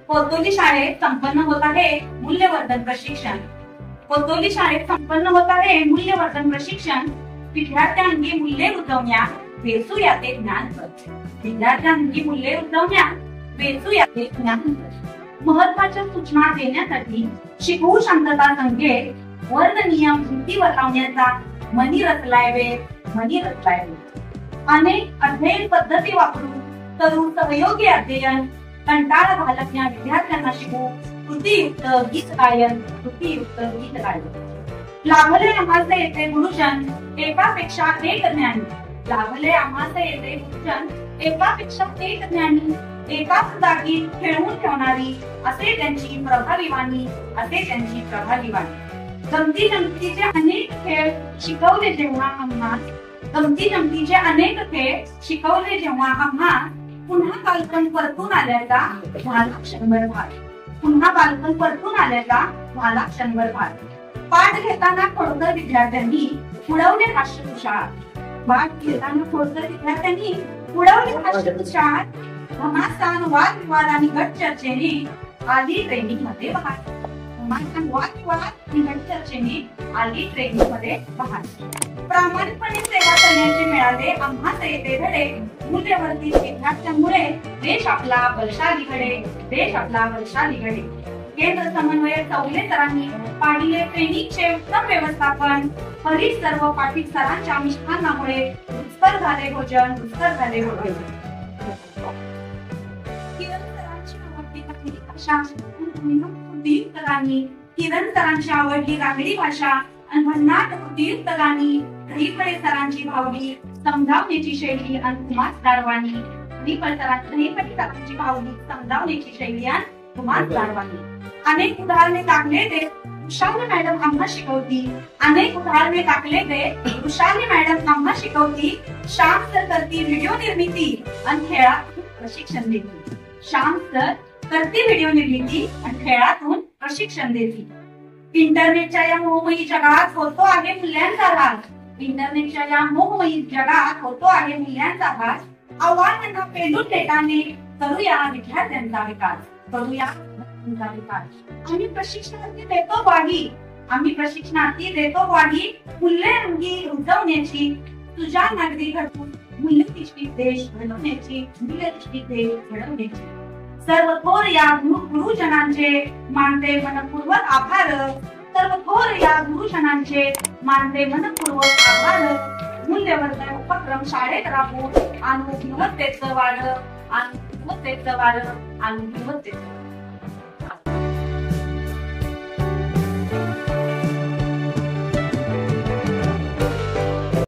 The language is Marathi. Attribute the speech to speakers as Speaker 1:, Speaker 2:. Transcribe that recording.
Speaker 1: कोतोली शाळेत संपन्न होत आहे मूल्यवर्धन प्रशिक्षण. कोतोली शाळेत संपन्न होत आहे मूल्यवर्धन प्रशिक्षण. विद्यार्थ्यांनी मूल्ये रुजवण्या वेचूया ते ज्ञानपथ. विद्यार्थ्यांनी मूल्ये रुजवण्या वेचूया ते ज्ञानपथ. महत्वाच्या सूचना देण्यासाठी शिकवू शांतता संकेत वर्ग नियम भिंतीवर लावण्याचा मनी रचलाय वेळ. अनेक अध्ययन पद्धती वापरून करून सहयोगी अध्ययन कंटाळा घालवण्या विद्यार्थ्यांना शिकवू कृतीयुक्त गीत गायन. लाभले आम्हास येथे गुरुजन एकापेक्षा एक ज्ञानी. लाभले आम्हास येथे गुरुजन एकापेक्षा एक ज्ञानी. एकाच जागी खेळवून ठेवणारी असे त्यांची प्रभावी वाणी. गमती जमतीचे अनेक खेळ शिकवले जेव्हा आम्हा पुन्हा बालपण परतून आल्याचा झाला क्षणभर भार. पाठ घेताना खोडकर विद्यार्थ्यांनी उडवले हास्यतुषार. घमासान वादविवाद आणि गट चर्चेने आली ट्रेनिंग मध्ये बहार. प्रामाणिकपणे सेवा करण्याचे मिळाले आम्हास येथे धडे. मूल्यवर्धित विद्यार्थ्यांमुळे देश आपला बलशाली घडे. केंद्र समन्वयक चौगले सरांनी पाहिले ट्रेनिंगचे उत्तम व्यवस्थापन. हरीश सर्व पाटील सरांच्या मिष्टान्नामुळे रुचकर झाले भोजन. किरण सरांची आवडली रांगडी भाषा आणि भन्नाट कृतीयुक्त गाणी. दहीफळे सरांची भावली समजावण्याची शैली आणि कुमार दारवाणी. अनेक उदाहरणे टाकले ते वृषाली मॅडम आम्हा शिकवती. श्याम सर करती व्हिडिओ निर्मिती आणि खेळातून प्रशिक्षण देती. इंटरनेटच्या या मोहमयी जगात होतो आहे मूल्यांचा भास. आव्हानांना पेलून देताने करूया विद्यार्थ्यांचा विकास. आम्ही प्रशिक्षणार्थी देतो ग्वाही मूल्ये रुजवण्याची. तुझ्या नागरी घडवून मूल्यधिष्ठित देश घडवण्याची. सर्व थोर या गुरुजनांचे मानते मनपूर्वक आभार. मूल्यवर्धन उपक्रम शाळेत राबवून आणू गुणवत्तेचं वाढ.